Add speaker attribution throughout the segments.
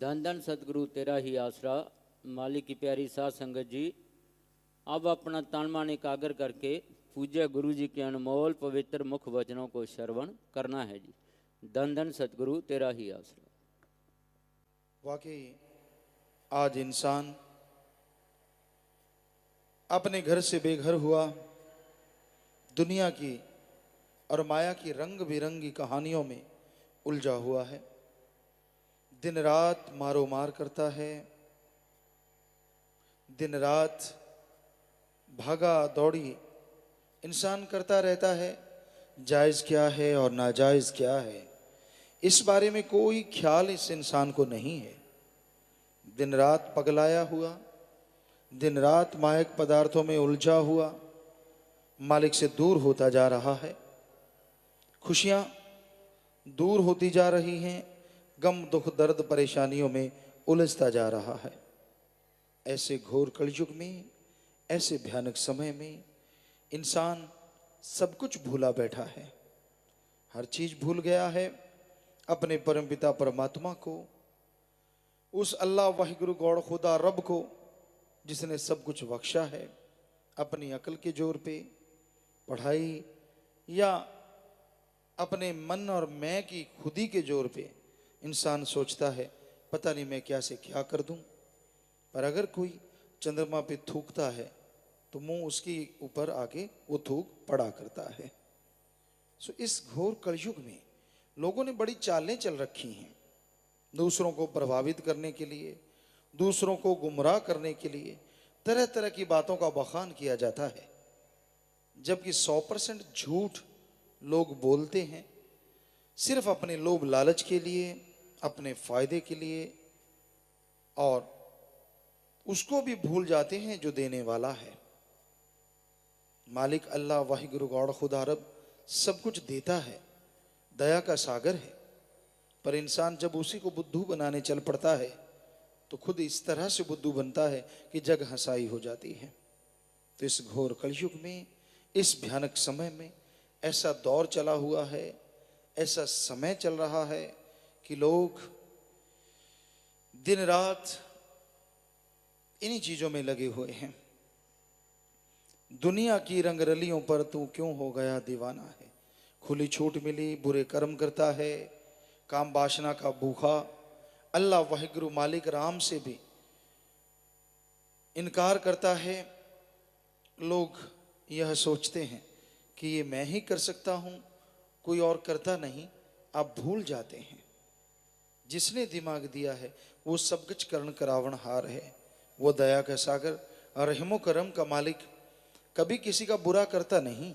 Speaker 1: धन धन सतगुरु तेरा ही आसरा। मालिक की प्यारी साध संगत जी, अब अपना तन मन एकाग्र करके पूज्य गुरु जी के अनमोल पवित्र मुख वचनों को श्रवण करना है जी। धन धन सतगुरु तेरा ही आसरा।
Speaker 2: वाकई आज इंसान अपने घर से बेघर हुआ, दुनिया की और माया की रंग बिरंगी कहानियों में उलझा हुआ है। दिन रात मारो मार करता है, दिन रात भागा दौड़ी इंसान करता रहता है। जायज़ क्या है और नाजायज़ क्या है, इस बारे में कोई ख्याल इस इंसान को नहीं है। दिन रात पगलाया हुआ, दिन रात मायक पदार्थों में उलझा हुआ, मालिक से दूर होता जा रहा है। खुशियां दूर होती जा रही हैं, गम दुख दर्द परेशानियों में उलझता जा रहा है। ऐसे घोर कलयुग में, ऐसे भयानक समय में इंसान सब कुछ भूला बैठा है, हर चीज भूल गया है। अपने परमपिता परमात्मा को, उस अल्लाह वाहिगुरु गौड़ खुदा रब को जिसने सब कुछ बख्शा है, अपनी अकल के जोर पे, पढ़ाई या अपने मन और मैं की खुदी के जोर पे इंसान सोचता है पता नहीं मैं क्या से क्या कर दूं। पर अगर कोई चंद्रमा पे थूकता है तो मुंह उसके ऊपर आके वो थूक पड़ा करता है। सो इस घोर कलयुग में लोगों ने बड़ी चालें चल रखी हैं, दूसरों को प्रभावित करने के लिए, दूसरों को गुमराह करने के लिए तरह तरह की बातों का बखान किया जाता है। जबकि 100% झूठ लोग बोलते हैं, सिर्फ अपने लोभ लालच के लिए, अपने फायदे के लिए, और उसको भी भूल जाते हैं जो देने वाला है। मालिक अल्लाह वाहिगुरु गौड़ खुदा रब सब कुछ देता है, दया का सागर है। पर इंसान जब उसी को बुद्धू बनाने चल पड़ता है तो खुद इस तरह से बुद्धू बनता है कि जग हंसाई हो जाती है। तो इस घोर कलयुग में, इस भयानक समय में ऐसा दौर चला हुआ है, ऐसा समय चल रहा है कि लोग दिन रात इन्हीं चीजों में लगे हुए हैं। दुनिया की रंगरलियों पर तू क्यों हो गया दीवाना है, खुली छूट मिली बुरे कर्म करता है, काम वासना का भूखा। अल्लाह वाहिगुरु मालिक राम से भी इनकार करता है। लोग यह सोचते हैं कि ये मैं ही कर सकता हूं, कोई और करता नहीं। आप भूल जाते हैं जिसने दिमाग दिया है वो सब कुछ करण करावण हार है, वो दया का सागर और रहमो करम का मालिक कभी किसी का बुरा करता नहीं।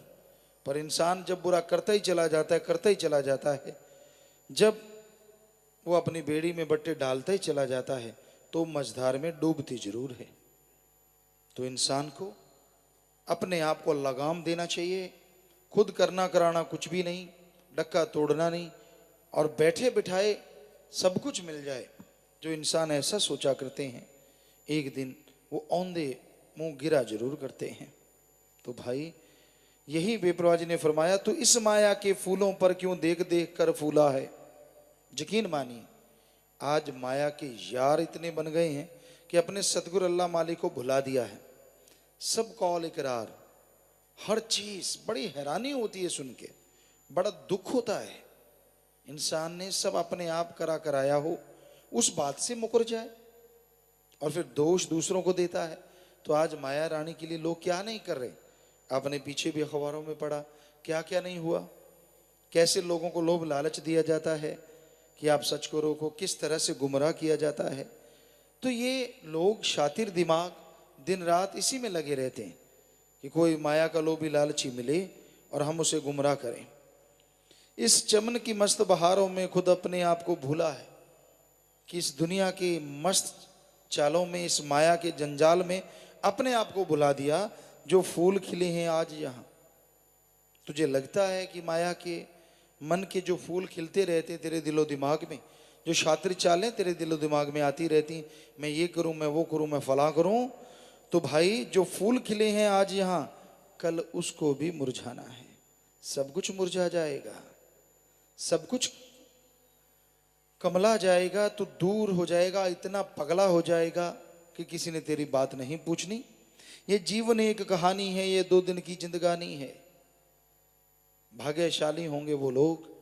Speaker 2: पर इंसान जब बुरा करता ही चला जाता है, करता ही चला जाता है, जब वो अपनी बेड़ी में बट्टे डालता ही चला जाता है तो मझधार में डूबती जरूर है। तो इंसान को अपने आप को लगाम देना चाहिए। खुद करना कराना कुछ भी नहीं, डक्का तोड़ना नहीं, और बैठे बिठाए सब कुछ मिल जाए। जो इंसान ऐसा सोचा करते हैं एक दिन वो औंधे मुंह गिरा जरूर करते हैं। तो भाई यही बेपरवाह जी ने फरमाया, तो इस माया के फूलों पर क्यों देख देख कर फूला है। यकीन मानिए आज माया के यार इतने बन गए हैं कि अपने सतगुरु अल्लाह मालिक को भुला दिया है। सब कौल इकरार, हर चीज बड़ी हैरानी होती है सुन के, बड़ा दुख होता है। इंसान ने सब अपने आप करा कराया हो, उस बात से मुकर जाए और फिर दोष दूसरों को देता है। तो आज माया रानी के लिए लोग क्या नहीं कर रहे। आपने पीछे भी अखबारों में पढ़ा क्या क्या नहीं हुआ, कैसे लोगों को लोभ लालच दिया जाता है कि आप सच को रोको, किस तरह से गुमराह किया जाता है। तो ये लोग शातिर दिमाग दिन रात इसी में लगे रहते हैं कि कोई माया का लोभी लालची मिले और हम उसे गुमराह करें। इस चमन की मस्त बहारों में खुद अपने आप को भूला है कि इस दुनिया की मस्त चालों में, इस माया के जंजाल में अपने आप को भुला दिया। जो फूल खिले हैं आज यहाँ, तुझे लगता है कि माया के मन के जो फूल खिलते रहते तेरे दिलो दिमाग में, जो शातिर चालें तेरे दिलो दिमाग में आती रहती, मैं ये करूं, मैं वो करूं, मैं फला करूं, तो भाई जो फूल खिले हैं आज यहाँ, कल उसको भी मुरझाना है। सब कुछ मुरझा जाएगा, सब कुछ कमला जाएगा तो दूर हो जाएगा, इतना पगला हो जाएगा कि किसी ने तेरी बात नहीं पूछनी। ये जीवन एक कहानी है, ये 2 दिन की जिंदगानी है। भाग्यशाली होंगे वो लोग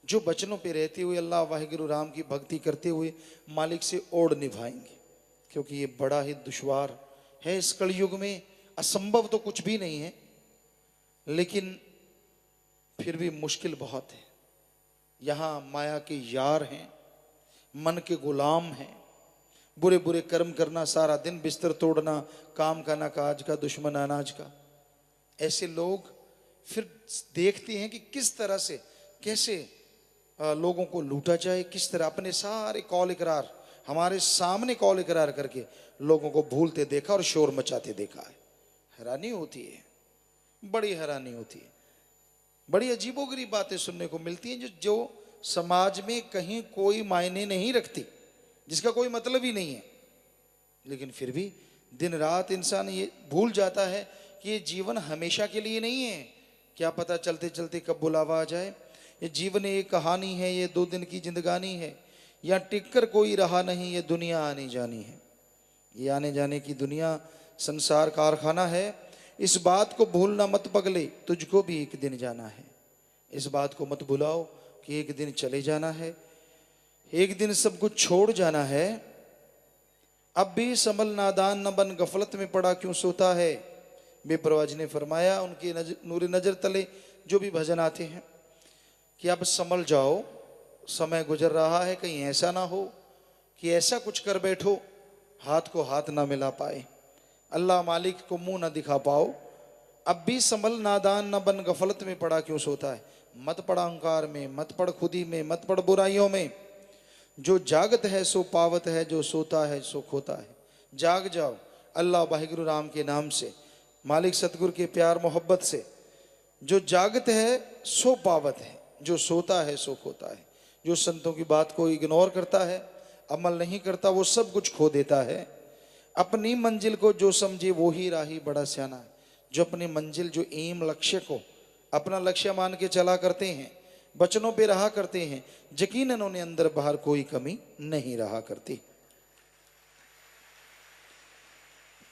Speaker 2: जो बचनों पे रहते हुए अल्लाह वाहिगुरु राम की भक्ति करते हुए मालिक से ओढ़ निभाएंगे, क्योंकि ये बड़ा ही दुश्वार है इस कलयुग में। असंभव तो कुछ भी नहीं है, लेकिन फिर भी मुश्किल बहुत है। यहाँ माया के यार हैं, मन के गुलाम हैं, बुरे बुरे कर्म करना, सारा दिन बिस्तर तोड़ना, काम का ना काज का, दुश्मन अनाज का। ऐसे लोग फिर देखते हैं कि किस तरह से, कैसे लोगों को लूटा जाए, किस तरह अपने सारे कौल इकरार हमारे सामने कौल इकरार करके लोगों को भूलते देखा और शोर मचाते देखा है। हैरानी होती है, बड़ी हैरानी होती है। बड़ी अजीबोगरीब बातें सुनने को मिलती हैं जो समाज में कहीं कोई मायने नहीं रखती, जिसका कोई मतलब ही नहीं है। लेकिन फिर भी दिन रात इंसान ये भूल जाता है कि ये जीवन हमेशा के लिए नहीं है। क्या पता चलते चलते कब बुलावा आ जाए। ये जीवन एक कहानी है, ये 2 दिन की जिंदगानी है। यहाँ टिक कर कोई रहा नहीं, ये दुनिया आनी जानी है। ये आने जाने की दुनिया संसार कारखाना है। इस बात को भूलना मत पगले, तुझको भी एक दिन जाना है। इस बात को मत भुलाओ कि एक दिन चले जाना है, एक दिन सब कुछ छोड़ जाना है। अब भी संभल नादान न बन, गफलत में पड़ा क्यों सोता है। बेपरवाह जी ने फरमाया उनके नूर नजर तले जो भी भजन आते हैं कि अब संभल जाओ, समय गुजर रहा है, कहीं ऐसा ना हो कि ऐसा कुछ कर बैठो हाथ को हाथ ना मिला पाए, अल्लाह मालिक को मुंह ना दिखा पाओ। अब भी संभल नादान न बन, गफलत में पड़ा क्यों सोता है। मत पड़ अहंकार में, मत पड़ खुदी में, मत पड़ बुराइयों में। जो जागत है सो पावत है, जो सोता है सो खोता है। जाग जाओ अल्लाह वाहिगुरु राम के नाम से, मालिक सतगुरु के प्यार मोहब्बत से। जो जागत है सो पावत है, जो सोता है सो खोता है। जो संतों की बात को इग्नोर करता है, अमल नहीं करता, वो सब कुछ खो देता है। अपनी मंजिल को जो समझे वो ही राही बड़ा सियाना है। जो अपनी मंजिल, जो एम, लक्ष्य को अपना लक्ष्य मान के चला करते हैं, बचनों पे रहा करते हैं, यकीनन उन्हें अंदर बाहर कोई कमी नहीं रहा करती।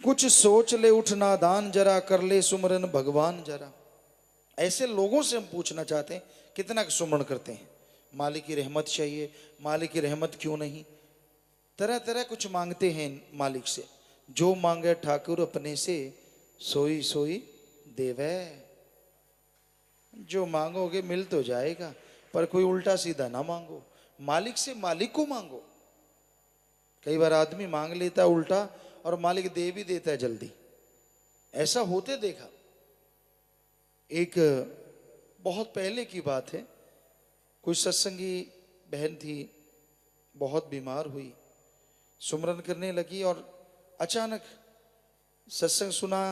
Speaker 2: कुछ सोच ले उठ नादान जरा, कर ले सुमरन भगवान जरा। ऐसे लोगों से हम पूछना चाहते हैं कितना सुमरण करते हैं। मालिक की रहमत चाहिए, मालिक की रहमत क्यों नहीं। तरह तरह कुछ मांगते हैं मालिक से। जो मांगे ठाकुर अपने से, सोई सोई देवे। जो मांगोगे मिल तो जाएगा, पर कोई उल्टा सीधा ना मांगो। मालिक से मालिक को मांगो। कई बार आदमी मांग लेता है उल्टा और मालिक दे भी देता है जल्दी। ऐसा होते देखा। एक बहुत पहले की बात है, कोई सत्संगी बहन थी, बहुत बीमार हुई, सुमरन करने लगी और अचानक सत्संग सुना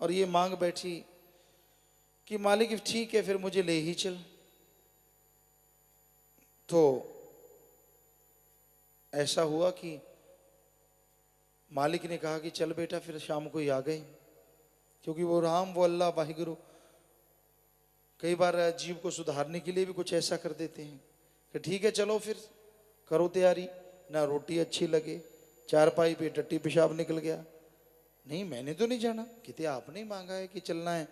Speaker 2: और ये मांग बैठी कि मालिक ठीक है फिर मुझे ले ही चल। तो ऐसा हुआ कि मालिक ने कहा कि चल बेटा, फिर शाम को ही आ गए। क्योंकि वो राम, वो अल्लाह वाहिगुरु कई बार जीव को सुधारने के लिए भी कुछ ऐसा कर देते हैं कि ठीक है चलो फिर करो तैयारी। ना रोटी अच्छी लगे, चारपाई पे टट्टी पेशाब निकल गया। नहीं मैंने तो नहीं जाना, कितने आपने ही मांगा है कि चलना है,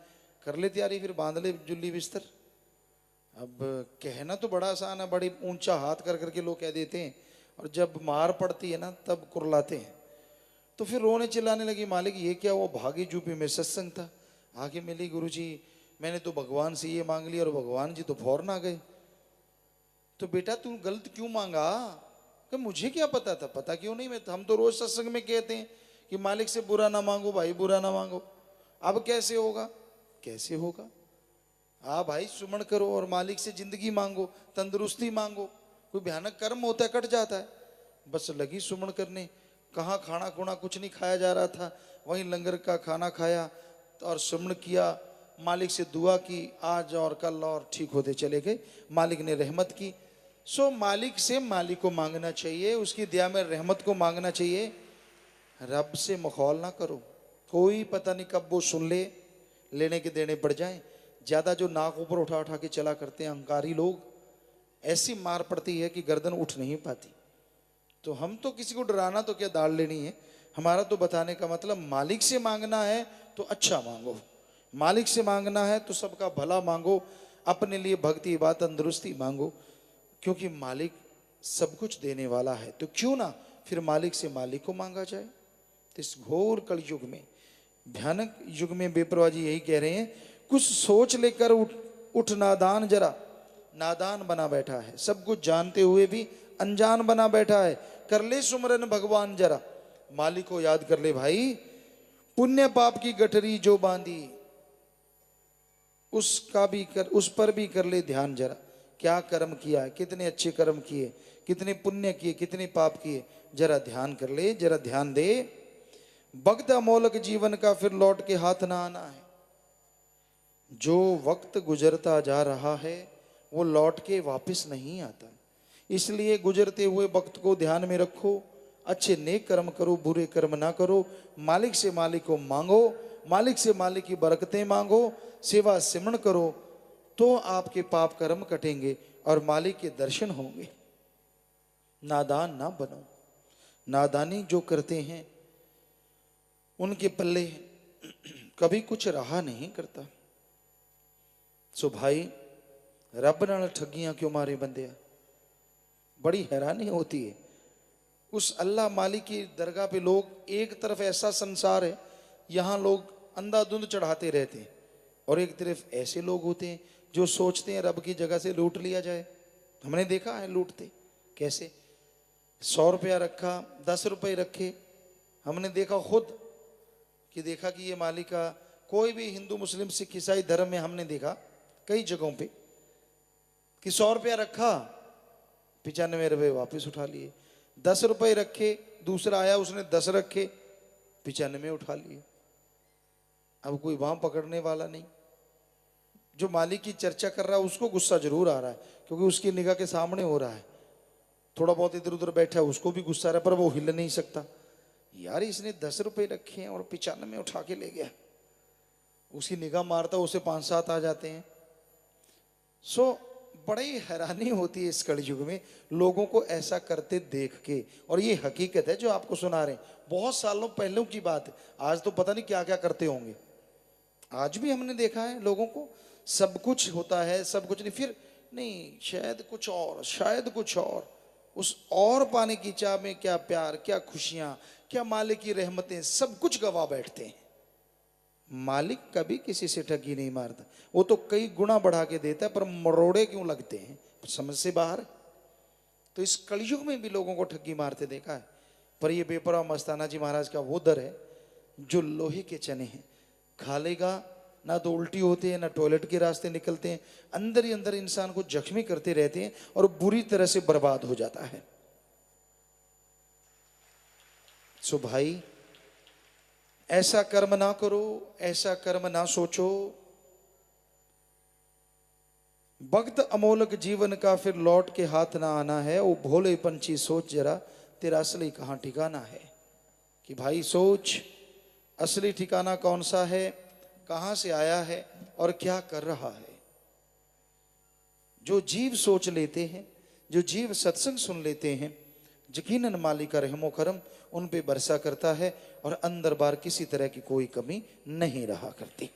Speaker 2: कर ले तैयारी, फिर बांध ले जुल्ली बिस्तर। अब कहना तो बड़ा आसान है, बड़ी ऊंचा हाथ कर करके लोग कह देते हैं, और जब मार पड़ती है ना तब कुरलाते हैं। तो फिर रोने चिल्लाने लगी, मालिक ये क्या हुआ, भागी यूपी में सत्संग था, आके मिली गुरुजी, मैंने तो भगवान से ये मांग लिया और भगवान जी तो फौरन आ गए। तो बेटा तू गलत क्यों मांगा। कि मुझे क्या पता था। पता क्यों नहीं, मैं हम तो रोज सत्संग में कहते हैं कि मालिक से बुरा ना मांगो भाई, बुरा ना मांगो। अब कैसे होगा, कैसे होगा। हाँ भाई सुमन करो और मालिक से जिंदगी मांगो, तंदुरुस्ती मांगो। कोई भयानक कर्म होता है, कट जाता है। बस लगी सुमन करने। कहाँ खाना खुना कुछ नहीं खाया जा रहा था, वहीं लंगर का खाना खाया और सुमन किया, मालिक से दुआ की, आज और कल और ठीक होते चले गए। मालिक ने रहमत की। सो मालिक से मालिक को मांगना चाहिए, उसकी दया में रहमत को मांगना चाहिए। रब से मखौल ना करो, कोई पता नहीं कब वो सुन ले, लेने के देने पड़ जाए। ज़्यादा जो नाक ऊपर उठा उठा के चला करते हैं अहंकारी लोग, ऐसी मार पड़ती है कि गर्दन उठ नहीं पाती। तो हम तो किसी को डराना तो क्या दाल लेनी है, हमारा तो बताने का मतलब मालिक से मांगना है तो अच्छा मांगो, मालिक से मांगना है तो सबका भला मांगो, अपने लिए भक्ति बात तंदुरुस्ती मांगो, क्योंकि मालिक सब कुछ देने वाला है। तो क्यों ना फिर मालिक से मालिक को मांगा जाए। तो इस घोर कल युग में, भयानक युग में बेपरवाह जी यही कह रहे हैं, कुछ सोच लेकर उठ नादान, जरा नादान बना बैठा है, सब कुछ जानते हुए भी अनजान बना बैठा है। कर ले सुमरन भगवान जरा, मालिक को याद कर ले भाई। पुण्य पाप की गठरी जो बांधी, उसका भी कर, उस पर भी कर ले ध्यान जरा। क्या कर्म किया है, कितने अच्छे कर्म किए, कितने पुण्य किए, कितने पाप किए, जरा ध्यान कर ले, जरा ध्यान दे। वक्त अमोलक जीवन का फिर लौट के हाथ ना आना है। जो वक्त गुजरता जा रहा है वो लौट के वापस नहीं आता, इसलिए गुजरते हुए वक्त को ध्यान में रखो, अच्छे नेक कर्म करो, बुरे कर्म ना करो, मालिक से मालिक को मांगो, मालिक से मालिक की बरकतें मांगो, सेवा सिमरण करो, तो आपके पाप कर्म कटेंगे और मालिक के दर्शन होंगे। नादान ना बनो। नादानी जो करते हैं उनके पल्ले कभी कुछ रहा नहीं करता। सो भाई, रब नाल ठगियां क्यों मारे बंदिया, बड़ी हैरानी होती है। उस अल्लाह मालिक की दरगाह पे लोग, एक तरफ ऐसा संसार है यहाँ लोग अंधाधुंध चढ़ाते रहते हैं, और एक तरफ ऐसे लोग होते हैं जो सोचते हैं रब की जगह से लूट लिया जाए। हमने देखा है लूटते कैसे। 100 रुपया रखा, 10 रुपये रखे, हमने देखा खुद कि देखा कि ये मालिक का, कोई भी हिंदू मुस्लिम सिख ईसाई धर्म में हमने देखा कई जगहों पे कि 100 रुपया रखा, 95 रुपये वापस उठा लिए। 10 रुपये रखे, दूसरा आया उसने 10 रखे, 95 उठा लिए। अब कोई वहां पकड़ने वाला नहीं। जो मालिक की चर्चा कर रहा है उसको गुस्सा जरूर आ रहा है, क्योंकि उसकी निगाह के सामने हो रहा है। थोड़ा बहुत इधर उधर बैठा है उसको भी गुस्सा आ रहा है, पर वो हिल नहीं सकता। यार इसने 10 रुपये रखे हैं और 95 उठा के ले गया। उसकी निगाह मारता उसे 5-7 आ जाते हैं। सो बड़ी हैरानी होती है इस कलयुग में लोगों को ऐसा करते देख के। और ये हकीकत है जो आपको सुना रहे हैं, बहुत सालों पहले की बात है। आज तो पता नहीं क्या क्या करते होंगे। आज भी हमने देखा है लोगों को, सब कुछ होता है, सब कुछ नहीं, फिर नहीं शायद कुछ और, शायद कुछ और। उस और पाने की चाह में क्या प्यार, क्या खुशियां, क्या मालिक की रहमतें, सब कुछ गवा बैठते हैं। मालिक कभी किसी से ठगी नहीं मारता, वो तो कई गुना बढ़ा के देता है, पर मरोड़े क्यों लगते हैं, समझ से बाहर। तो इस कलयुग में भी लोगों को ठगी मारते देखा है। पर ये बेपरवाह मस्ताना जी महाराज का वो दर है जो लोहे के चने हैं, खा लेगा ना तो उल्टी होती है, ना टॉयलेट के रास्ते निकलते हैं, अंदर ही अंदर इंसान को जख्मी करते रहते हैं और बुरी तरह से बर्बाद हो जाता है। सो भाई, ऐसा कर्म ना करो, ऐसा कर्म ना सोचो। वक्त अमोलक जीवन का फिर लौट के हाथ ना आना है। वो भोले पंछी सोच जरा, तेरा असली कहाँ ठिकाना है। कि भाई सोच, असली ठिकाना कौन सा है, कहां से आया है और क्या कर रहा है। जो जीव सोच लेते हैं, जो जीव सत्संग सुन लेते हैं, यकीनन मालिक का रहमो करम उन पे बरसा करता है और अंदर बार किसी तरह की कोई कमी नहीं रहा करती।